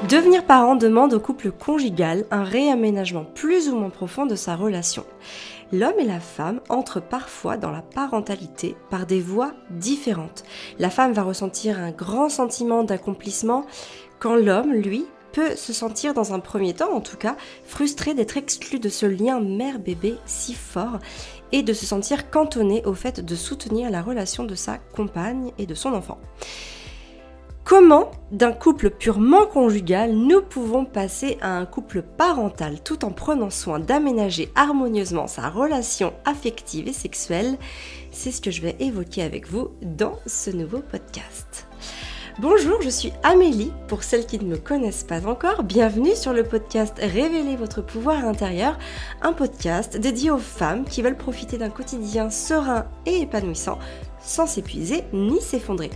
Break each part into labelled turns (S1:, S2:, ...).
S1: Devenir parent demande au couple conjugal un réaménagement plus ou moins profond de sa relation. L'homme et la femme entrent parfois dans la parentalité par des voies différentes. La femme va ressentir un grand sentiment d'accomplissement quand l'homme, lui, peut se sentir dans un premier temps, en tout cas, frustré d'être exclu de ce lien mère-bébé si fort et de se sentir cantonné au fait de soutenir la relation de sa compagne et de son enfant. Comment, d'un couple purement conjugal, nous pouvons passer à un couple parental tout en prenant soin d'aménager harmonieusement sa relation affective et sexuelle? C'est ce que je vais évoquer avec vous dans ce nouveau podcast. Bonjour, je suis Amélie, pour celles qui ne me connaissent pas encore, bienvenue sur le podcast Révélez votre pouvoir intérieur, un podcast dédié aux femmes qui veulent profiter d'un quotidien serein et épanouissant, sans s'épuiser ni s'effondrer.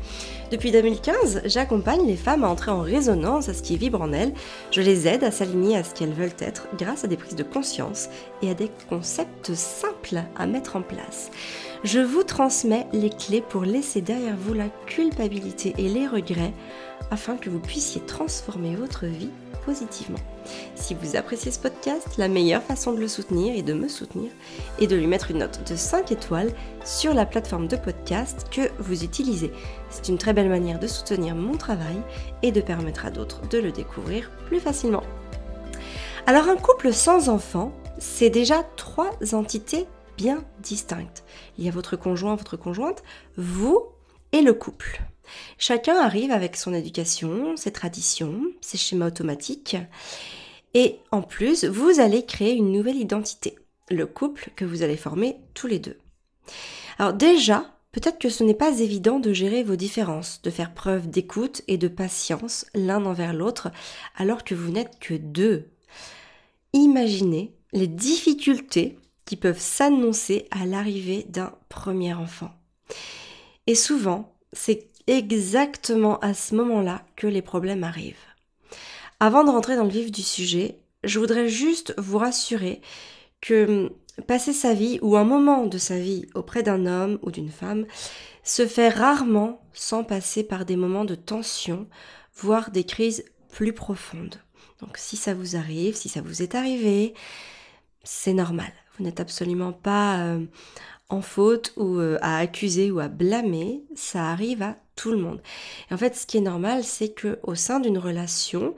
S1: Depuis 2015, j'accompagne les femmes à entrer en résonance à ce qui vibre en elles, je les aide à s'aligner à ce qu'elles veulent être grâce à des prises de conscience et à des concepts simples à mettre en place. Je vous transmets les clés pour laisser derrière vous la culpabilité et les regrets afin que vous puissiez transformer votre vie positivement. Si vous appréciez ce podcast, la meilleure façon de le soutenir et de me soutenir est de lui mettre une note de 5 étoiles sur la plateforme de podcast que vous utilisez. C'est une très belle manière de soutenir mon travail et de permettre à d'autres de le découvrir plus facilement. Alors un couple sans enfant, c'est déjà 3 entités bien distinctes. Il y a votre conjoint, votre conjointe, vous et le couple. Chacun arrive avec son éducation, ses traditions, ses schémas automatiques. Et en plus, vous allez créer une nouvelle identité, le couple que vous allez former tous les deux. Alors déjà, peut-être que ce n'est pas évident de gérer vos différences, de faire preuve d'écoute et de patience l'un envers l'autre, alors que vous n'êtes que deux. Imaginez les difficultés qui peuvent s'annoncer à l'arrivée d'un premier enfant. Et souvent, c'est exactement à ce moment-là que les problèmes arrivent. Avant de rentrer dans le vif du sujet, je voudrais juste vous rassurer que passer sa vie ou un moment de sa vie auprès d'un homme ou d'une femme se fait rarement sans passer par des moments de tension, voire des crises plus profondes. Donc si ça vous arrive, si ça vous est arrivé, c'est normal. Vous n'êtes absolument pas en faute ou à accuser ou à blâmer, ça arrive à tout le monde. Et en fait, ce qui est normal, c'est qu'au sein d'une relation,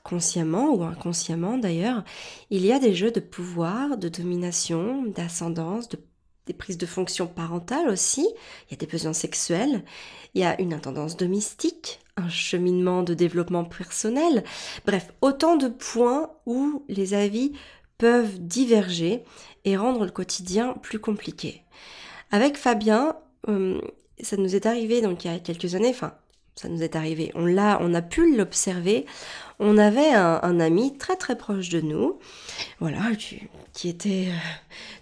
S1: consciemment ou inconsciemment d'ailleurs, il y a des jeux de pouvoir, de domination, d'ascendance, des prises de fonction parentale aussi, il y a des besoins sexuels, il y a une intendance domestique, un cheminement de développement personnel, bref, autant de points où les avis peuvent diverger et rendre le quotidien plus compliqué. Avec Fabien, ça nous est arrivé donc il y a quelques années, ça nous est arrivé, on a pu l'observer, on avait un ami très très proche de nous, voilà, qui était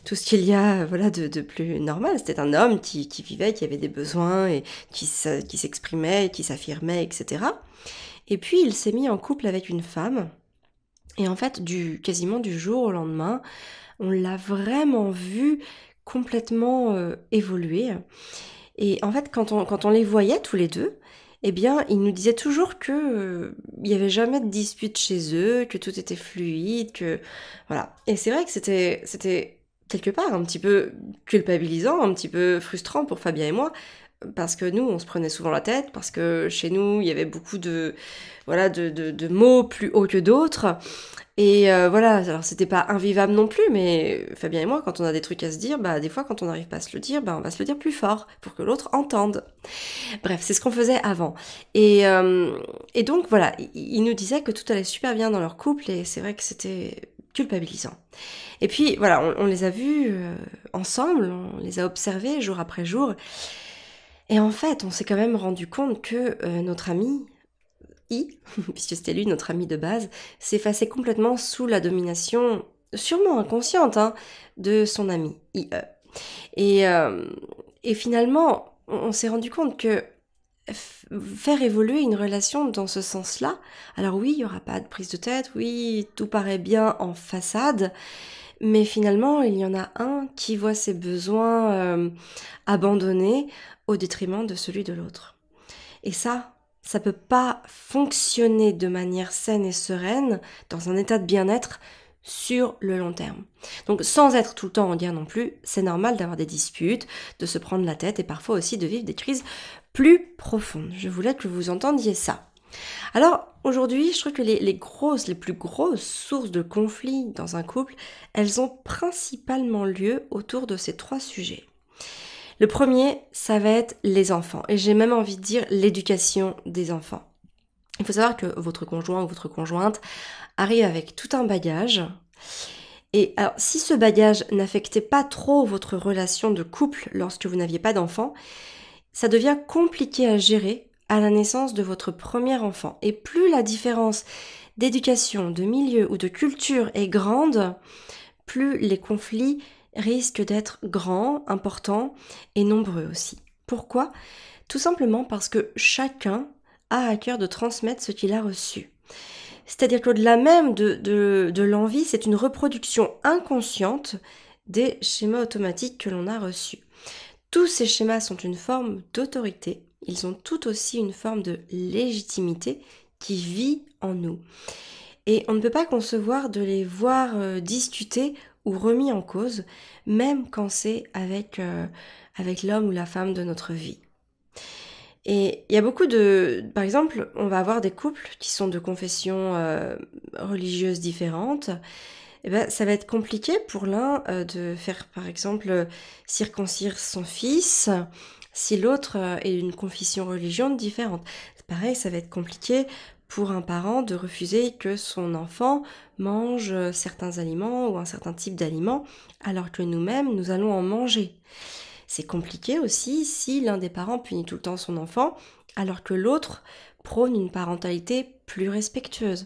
S1: tout ce qu'il y a de plus normal, c'était un homme qui vivait, qui avait des besoins et qui s'exprimait, qui s'affirmait, etc. Et puis il s'est mis en couple avec une femme, et en fait quasiment du jour au lendemain, on l'a vraiment vu complètement évoluer. Et en fait, quand on les voyait tous les deux, eh bien, ils nous disaient toujours que il n'y avait jamais de dispute chez eux, que tout était fluide, que voilà. Et c'est vrai que c'était quelque part un petit peu culpabilisant, un petit peu frustrant pour Fabien et moi, parce que nous, on se prenait souvent la tête, parce que chez nous, il y avait beaucoup de mots plus hauts que d'autres. Et alors c'était pas invivable non plus, mais Fabien et moi, quand on a des trucs à se dire, des fois quand on n'arrive pas à se le dire, on va se le dire plus fort pour que l'autre entende. Bref, c'est ce qu'on faisait avant. Et donc voilà, il nous disait que tout allait super bien dans leur couple, et c'est vrai que c'était culpabilisant. Et puis voilà, on les a vus ensemble, on les a observés jour après jour, et en fait, on s'est quand même rendu compte que notre ami, puisque c'était lui notre ami de base, s'effaçait complètement sous la domination, sûrement inconsciente, de son ami, IE. Et finalement, on s'est rendu compte que faire évoluer une relation dans ce sens-là, alors oui, il n'y aura pas de prise de tête, oui, tout paraît bien en façade, mais finalement, il y en a un qui voit ses besoins abandonnés au détriment de celui de l'autre. Et ça, ça peut pas fonctionner de manière saine et sereine, dans un état de bien-être, sur le long terme. Donc sans être tout le temps en guerre non plus, c'est normal d'avoir des disputes, de se prendre la tête et parfois aussi de vivre des crises plus profondes. Je voulais que vous entendiez ça. Alors aujourd'hui, je trouve que les plus grosses sources de conflits dans un couple, elles ont principalement lieu autour de ces 3 sujets. Le premier, ça va être les enfants, et j'ai même envie de dire l'éducation des enfants. Il faut savoir que votre conjoint ou votre conjointe arrive avec tout un bagage. Et alors, si ce bagage n'affectait pas trop votre relation de couple lorsque vous n'aviez pas d'enfant, ça devient compliqué à gérer à la naissance de votre premier enfant. Et plus la différence d'éducation, de milieu ou de culture est grande, plus les conflits risquent d'être grands, importants et nombreux aussi. Pourquoi ? Tout simplement parce que chacun a à cœur de transmettre ce qu'il a reçu. C'est-à-dire qu'au-delà même de l'envie, c'est une reproduction inconsciente des schémas automatiques que l'on a reçus. Tous ces schémas sont une forme d'autorité, ils ont tout aussi une forme de légitimité qui vit en nous. Et on ne peut pas concevoir de les voir discuter ou remis en cause, même quand c'est avec l'homme ou la femme de notre vie. Et il y a beaucoup par exemple, on va avoir des couples qui sont de confessions religieuses différentes. Et ben, ça va être compliqué pour l'un de faire, par exemple, circoncire son fils si l'autre est d'une confession religieuse différente. C'est pareil, ça va être compliqué pour un parent de refuser que son enfant mange certains aliments ou un certain type d'aliments, alors que nous-mêmes, nous allons en manger. C'est compliqué aussi si l'un des parents punit tout le temps son enfant, alors que l'autre prône une parentalité plus respectueuse.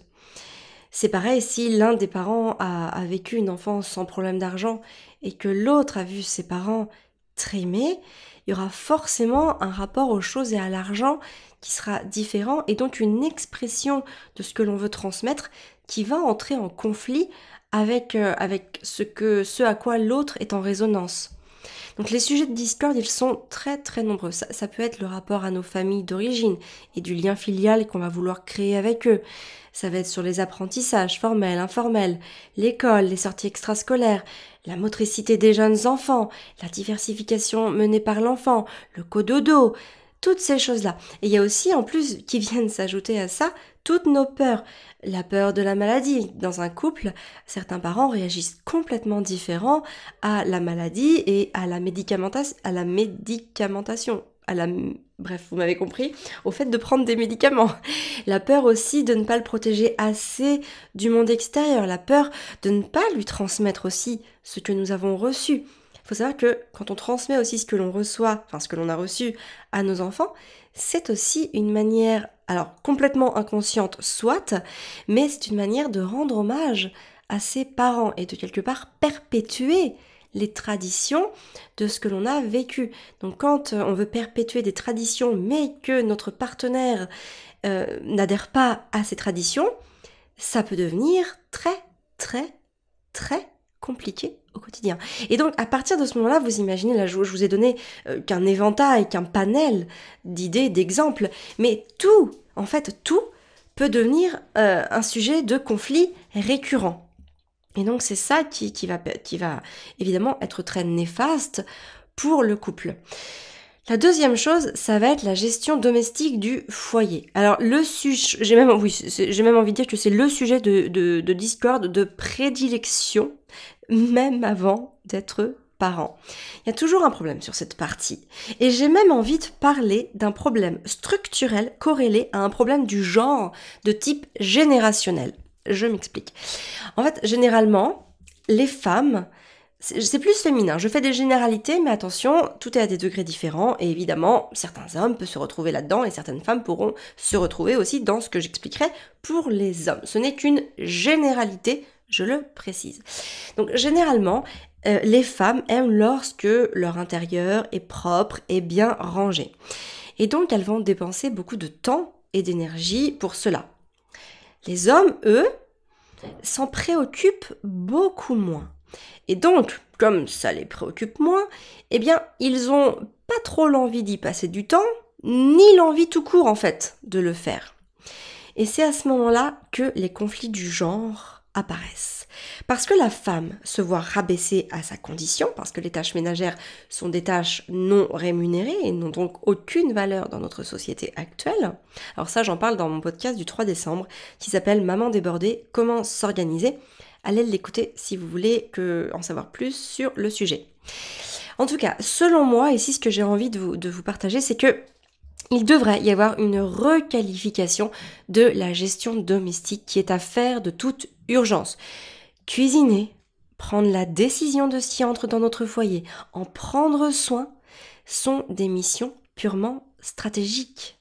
S1: C'est pareil si l'un des parents a vécu une enfance sans problème d'argent et que l'autre a vu ses parents trimer, il y aura forcément un rapport aux choses et à l'argent qui sera différent et donc une expression de ce que l'on veut transmettre qui va entrer en conflit avec ce à quoi l'autre est en résonance. Donc les sujets de discorde, ils sont très très nombreux. Ça peut être le rapport à nos familles d'origine et du lien filial qu'on va vouloir créer avec eux. Ça va être sur les apprentissages formels, informels, l'école, les sorties extrascolaires, la motricité des jeunes enfants, la diversification menée par l'enfant, le cododo, toutes ces choses-là. Et il y a aussi, en plus, qui viennent s'ajouter à ça, toutes nos peurs. La peur de la maladie. Dans un couple, certains parents réagissent complètement différents à la maladie et à la médicamentation. Bref, vous m'avez compris, au fait de prendre des médicaments. La peur aussi de ne pas le protéger assez du monde extérieur. La peur de ne pas lui transmettre aussi ce que nous avons reçu. Il faut savoir que quand on transmet aussi ce que l'on reçoit, enfin ce que l'on a reçu à nos enfants, c'est aussi une manière, alors complètement inconsciente soit, mais c'est une manière de rendre hommage à ses parents et de quelque part perpétuer les traditions de ce que l'on a vécu. Donc quand on veut perpétuer des traditions mais que notre partenaire n'adhère pas à ces traditions, ça peut devenir très très très compliqué au quotidien. Et donc à partir de ce moment-là, vous imaginez, là je vous ai donné qu'un éventail, qu'un panel d'idées, d'exemples, mais tout, en fait tout peut devenir un sujet de conflit récurrent. Et donc c'est ça qui va évidemment être très néfaste pour le couple. La deuxième chose, ça va être la gestion domestique du foyer. Alors le sujet, j'ai même envie de dire que c'est le sujet de discorde, de prédilection, même avant d'être parent. Il y a toujours un problème sur cette partie. Et j'ai même envie de parler d'un problème structurel corrélé à un problème du genre de type générationnel. Je m'explique. En fait, généralement, les femmes, c'est plus féminin. Je fais des généralités, mais attention, tout est à des degrés différents. Et évidemment, certains hommes peuvent se retrouver là-dedans et certaines femmes pourront se retrouver aussi dans ce que j'expliquerai pour les hommes. Ce n'est qu'une généralité, je le précise. Donc, généralement, les femmes aiment lorsque leur intérieur est propre et bien rangé. Et donc, elles vont dépenser beaucoup de temps et d'énergie pour cela. Les hommes, eux, s'en préoccupent beaucoup moins. Et donc, comme ça les préoccupe moins, eh bien, ils ont pas trop l'envie d'y passer du temps, ni l'envie tout court en fait de le faire. Et c'est à ce moment-là que les conflits du genre apparaissent. Parce que la femme se voit rabaissée à sa condition, parce que les tâches ménagères sont des tâches non rémunérées et n'ont donc aucune valeur dans notre société actuelle. Alors ça, j'en parle dans mon podcast du 3 décembre qui s'appelle Maman débordée, comment s'organiser. Allez l'écouter si vous voulez en savoir plus sur le sujet. En tout cas, selon moi, ici ce que j'ai envie de vous partager, c'est que il devrait y avoir une requalification de la gestion domestique qui est à faire de toute urgence. Cuisiner, prendre la décision de ce qui entre dans notre foyer, en prendre soin, sont des missions purement stratégiques.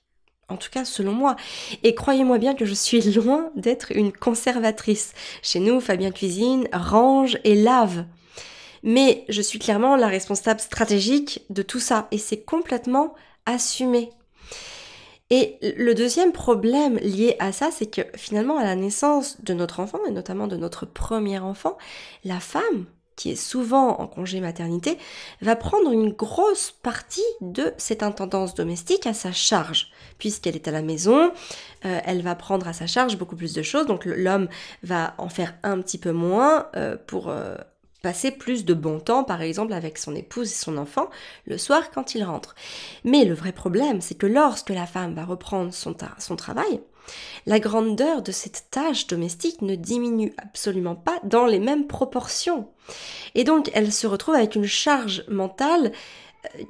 S1: En tout cas, selon moi. Et croyez-moi bien que je suis loin d'être une conservatrice. Chez nous, Fabien cuisine, range et lave. Mais je suis clairement la responsable stratégique de tout ça. Et c'est complètement assumé. Et le deuxième problème lié à ça, c'est que finalement, à la naissance de notre enfant, et notamment de notre premier enfant, la femme, qui est souvent en congé maternité, va prendre une grosse partie de cette intendance domestique à sa charge. Puisqu'elle est à la maison, elle va prendre à sa charge beaucoup plus de choses, donc l'homme va en faire un petit peu moins pour passer plus de bon temps, par exemple, avec son épouse et son enfant, le soir quand il rentre. Mais le vrai problème, c'est que lorsque la femme va reprendre son travail, la grandeur de cette tâche domestique ne diminue absolument pas dans les mêmes proportions. Et donc, elle se retrouve avec une charge mentale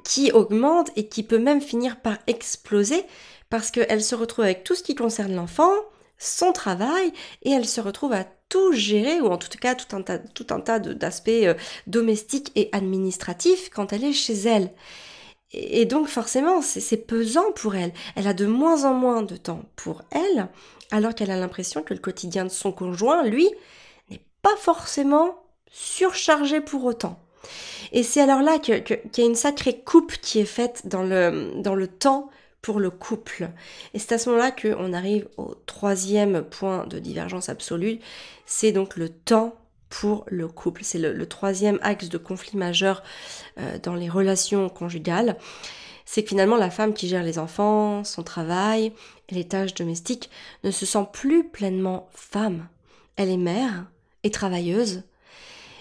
S1: qui augmente et qui peut même finir par exploser parce qu'elle se retrouve avec tout ce qui concerne l'enfant, son travail, et elle se retrouve à tout gérer, ou en tout cas tout un tas d'aspects domestiques et administratifs quand elle est chez elle. Et donc forcément, c'est pesant pour elle. Elle a de moins en moins de temps pour elle, alors qu'elle a l'impression que le quotidien de son conjoint, lui, n'est pas forcément surchargé pour autant. Et c'est alors là qu'il y a une sacrée coupe qui est faite dans le temps pour le couple. Et c'est à ce moment-là qu'on arrive au troisième point de divergence absolue, c'est donc le temps pour le couple. C'est le troisième axe de conflit majeur dans les relations conjugales. C'est que finalement la femme qui gère les enfants, son travail et les tâches domestiques ne se sent plus pleinement femme. Elle est mère et travailleuse.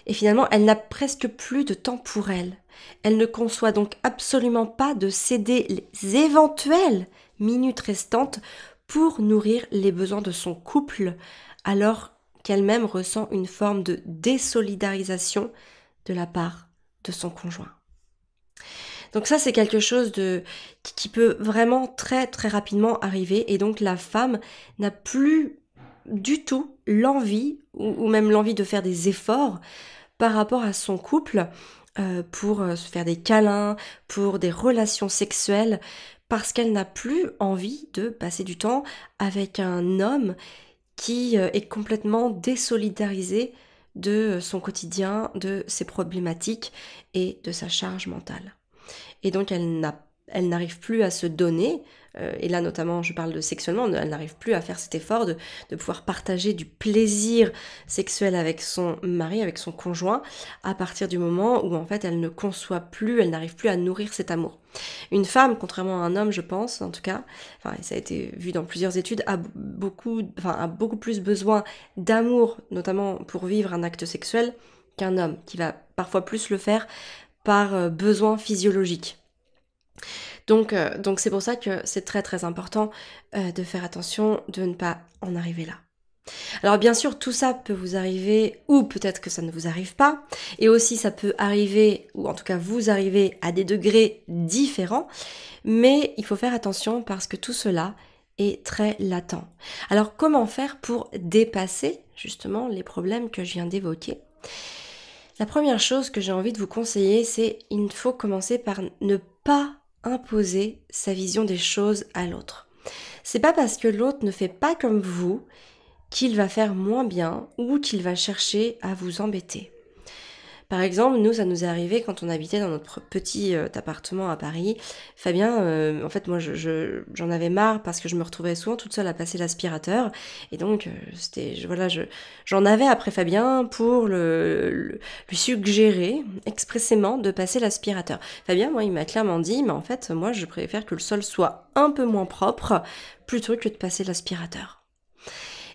S1: Et finalement, elle n'a presque plus de temps pour elle. Elle ne conçoit donc absolument pas de céder les éventuelles minutes restantes pour nourrir les besoins de son couple, alors qu'elle-même ressent une forme de désolidarisation de la part de son conjoint. Donc ça, c'est quelque chose qui peut vraiment très très rapidement arriver, et donc la femme n'a plus du tout l'envie, ou même l'envie de faire des efforts par rapport à son couple pour se faire des câlins, pour des relations sexuelles, parce qu'elle n'a plus envie de passer du temps avec un homme qui est complètement désolidarisé de son quotidien, de ses problématiques et de sa charge mentale. Et donc elle n'arrive plus à se donner, et là notamment je parle de sexuellement, elle n'arrive plus à faire cet effort de pouvoir partager du plaisir sexuel avec son mari, avec son conjoint, à partir du moment où en fait elle ne conçoit plus, elle n'arrive plus à nourrir cet amour. Une femme, contrairement à un homme je pense, en tout cas, ça a été vu dans plusieurs études, a beaucoup plus besoin d'amour, notamment pour vivre un acte sexuel, qu'un homme, qui va parfois plus le faire par besoin physiologique. Donc c'est pour ça que c'est très très important de faire attention de ne pas en arriver là. Alors bien sûr, tout ça peut vous arriver, ou peut-être que ça ne vous arrive pas, et aussi ça peut arriver, ou en tout cas vous arriver à des degrés différents, mais il faut faire attention parce que tout cela est très latent. Alors comment faire pour dépasser justement les problèmes que je viens d'évoquer ? La première chose que j'ai envie de vous conseiller, c'est il faut commencer par ne pas imposer sa vision des choses à l'autre. C'est pas parce que l'autre ne fait pas comme vous qu'il va faire moins bien ou qu'il va chercher à vous embêter. Par exemple, nous, ça nous est arrivé quand on habitait dans notre petit appartement à Paris. Fabien, en fait, moi, j'en avais marre parce que je me retrouvais souvent toute seule à passer l'aspirateur. Et donc, j'en avais après Fabien pour lui suggérer expressément de passer l'aspirateur. Fabien, moi, il m'a clairement dit, mais en fait, moi, je préfère que le sol soit un peu moins propre plutôt que de passer l'aspirateur.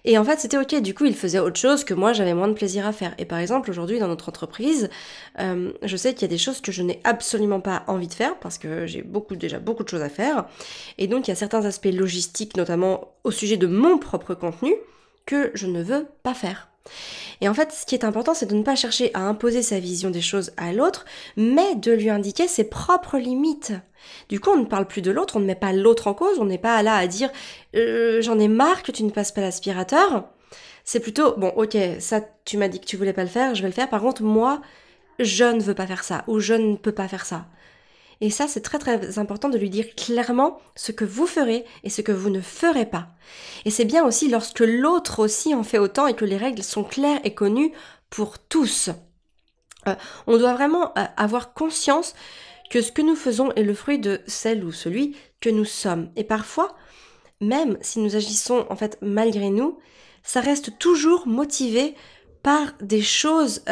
S1: Et en fait, c'était ok. Du coup, il faisait autre chose que moi, j'avais moins de plaisir à faire. Et par exemple, aujourd'hui, dans notre entreprise, je sais qu'il y a des choses que je n'ai absolument pas envie de faire parce que j'ai déjà beaucoup de choses à faire. Et donc, il y a certains aspects logistiques, notamment au sujet de mon propre contenu, que je ne veux pas faire. Et en fait, ce qui est important, c'est de ne pas chercher à imposer sa vision des choses à l'autre, mais de lui indiquer ses propres limites. Du coup, on ne parle plus de l'autre, on ne met pas l'autre en cause, on n'est pas là à dire j'en ai marre que tu ne passes pas l'aspirateur. C'est plutôt, bon, ok, ça, tu m'as dit que tu voulais pas le faire, je vais le faire. Par contre, moi, je ne veux pas faire ça, ou je ne peux pas faire ça. Et ça, c'est très très important de lui dire clairement ce que vous ferez et ce que vous ne ferez pas. Et c'est bien aussi lorsque l'autre aussi en fait autant et que les règles sont claires et connues pour tous. On doit vraiment avoir conscience que ce que nous faisons est le fruit de celle ou celui que nous sommes. Et parfois, même si nous agissons en fait malgré nous, ça reste toujours motivé par des choses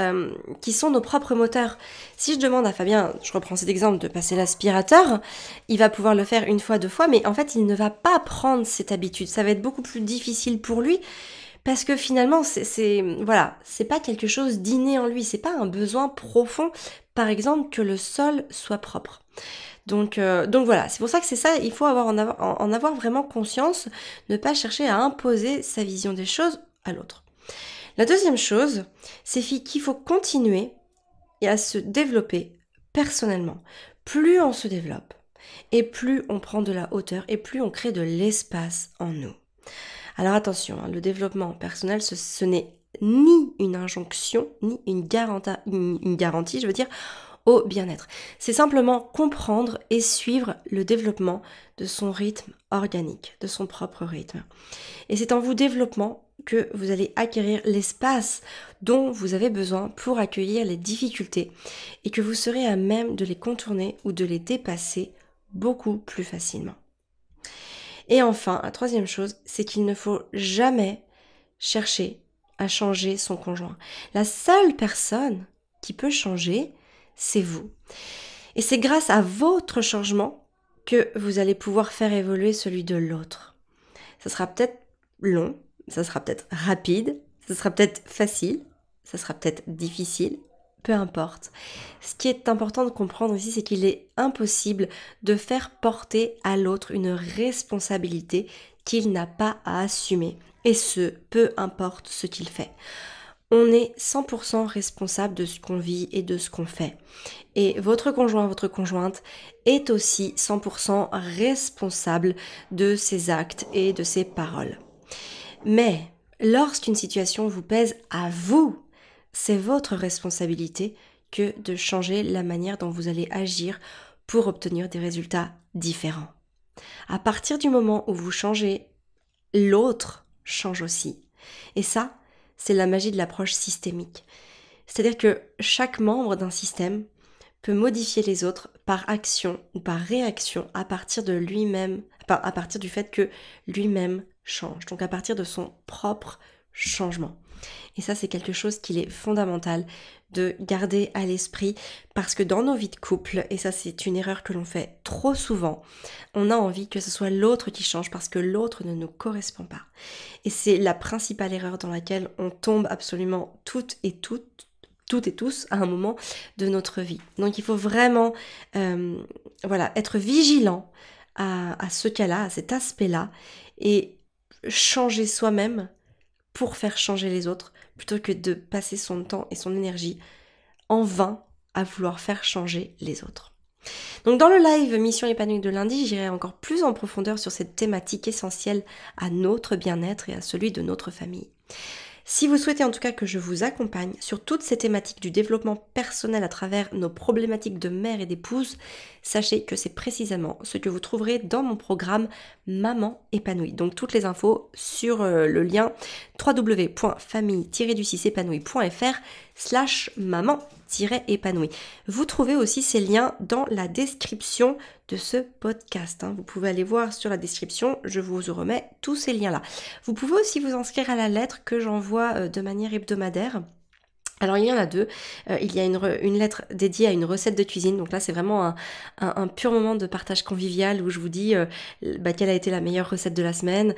S1: qui sont nos propres moteurs. Si je demande à Fabien, je reprends cet exemple, de passer l'aspirateur, il va pouvoir le faire une fois, 2 fois, mais en fait, il ne va pas prendre cette habitude. Ça va être beaucoup plus difficile pour lui parce que finalement, c'est pas quelque chose d'inné en lui, c'est pas un besoin profond, par exemple, que le sol soit propre. Donc voilà, c'est pour ça que c'est ça, il faut en avoir vraiment conscience, ne pas chercher à imposer sa vision des choses à l'autre. La deuxième chose, c'est qu'il faut continuer à se développer personnellement. Plus on se développe, et plus on prend de la hauteur, et plus on crée de l'espace en nous. Alors attention, le développement personnel, ce n'est ni une injonction, ni une garantie, je veux dire, au bien-être. C'est simplement comprendre et suivre le développement de son rythme organique, de son propre rythme. Et c'est en vous développant que vous allez acquérir l'espace dont vous avez besoin pour accueillir les difficultés et que vous serez à même de les contourner ou de les dépasser beaucoup plus facilement. Et enfin, la troisième chose, c'est qu'il ne faut jamais chercher à changer son conjoint. La seule personne qui peut changer, c'est vous. Et c'est grâce à votre changement que vous allez pouvoir faire évoluer celui de l'autre. Ça sera peut-être long, ça sera peut-être rapide, ça sera peut-être facile, ça sera peut-être difficile, peu importe. Ce qui est important de comprendre ici, c'est qu'il est impossible de faire porter à l'autre une responsabilité qu'il n'a pas à assumer. Et ce, peu importe ce qu'il fait. On est 100% responsable de ce qu'on vit et de ce qu'on fait. Et votre conjoint, votre conjointe est aussi 100% responsable de ses actes et de ses paroles. Mais lorsqu'une situation vous pèse à vous, c'est votre responsabilité que de changer la manière dont vous allez agir pour obtenir des résultats différents. À partir du moment où vous changez, l'autre change aussi. Et ça, c'est la magie de l'approche systémique. C'est-à-dire que chaque membre d'un système peut modifier les autres par action ou par réaction à partir de lui-même, à partir du fait que lui-même change, donc à partir de son propre changement. Et ça, c'est quelque chose qu'il est fondamental de garder à l'esprit parce que dans nos vies de couple, et ça c'est une erreur que l'on fait trop souvent, on a envie que ce soit l'autre qui change parce que l'autre ne nous correspond pas. Et c'est la principale erreur dans laquelle on tombe absolument toutes et tous à un moment de notre vie. Donc il faut vraiment être vigilant à ce cas-là, à cet aspect-là, et changer soi-même pour faire changer les autres, plutôt que de passer son temps et son énergie en vain à vouloir faire changer les autres. Donc dans le live Mission épanouie de lundi, j'irai encore plus en profondeur sur cette thématique essentielle à notre bien-être et à celui de notre famille. Si vous souhaitez en tout cas que je vous accompagne sur toutes ces thématiques du développement personnel à travers nos problématiques de mère et d'épouse, sachez que c'est précisément ce que vous trouverez dans mon programme Maman épanouie. Donc toutes les infos sur le lien www.famille-épanouie.fr/maman. famille-épanouie. Vous trouvez aussi ces liens dans la description de ce podcast. Vous pouvez aller voir sur la description, je vous remets tous ces liens-là. Vous pouvez aussi vous inscrire à la lettre que j'envoie de manière hebdomadaire. Alors il y en a deux, il y a une lettre dédiée à une recette de cuisine, donc là c'est vraiment un pur moment de partage convivial où je vous dis quelle a été la meilleure recette de la semaine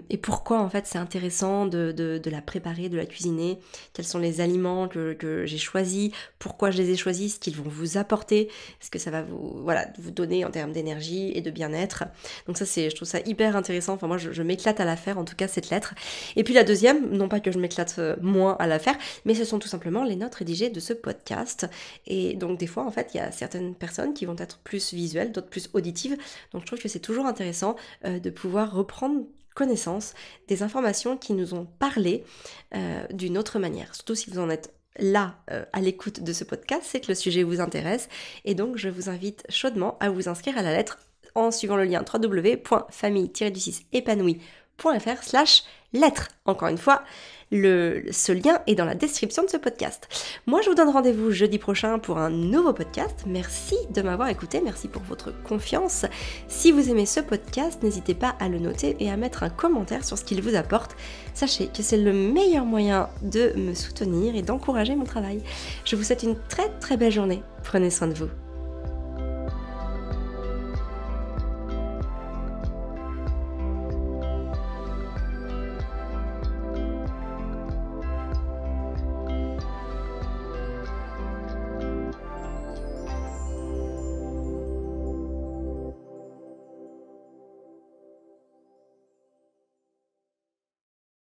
S1: et pourquoi en fait c'est intéressant de la préparer, de la cuisiner, quels sont les aliments que j'ai choisis, pourquoi je les ai choisis, ce qu'ils vont vous apporter, ce que ça va vous donner en termes d'énergie et de bien-être. Donc ça je trouve ça hyper intéressant, enfin moi je m'éclate à la faire en tout cas cette lettre. Et puis la deuxième, non pas que je m'éclate moins à la faire, mais ce sont tout simplement les notes rédigées de ce podcast. Et donc des fois en fait il y a certaines personnes qui vont être plus visuelles, d'autres plus auditives, donc je trouve que c'est toujours intéressant de pouvoir reprendre connaissance des informations qui nous ont parlé d'une autre manière, surtout si vous en êtes là à l'écoute de ce podcast, c'est que le sujet vous intéresse et donc je vous invite chaudement à vous inscrire à la lettre en suivant le lien www.famille-du6épanouie.fr/lettre. Encore une fois, ce lien est dans la description de ce podcast. Moi, je vous donne rendez-vous jeudi prochain pour un nouveau podcast. Merci de m'avoir écouté, merci pour votre confiance. Si vous aimez ce podcast, n'hésitez pas à le noter et à mettre un commentaire sur ce qu'il vous apporte. Sachez que c'est le meilleur moyen de me soutenir et d'encourager mon travail. Je vous souhaite une très très belle journée. Prenez soin de vous.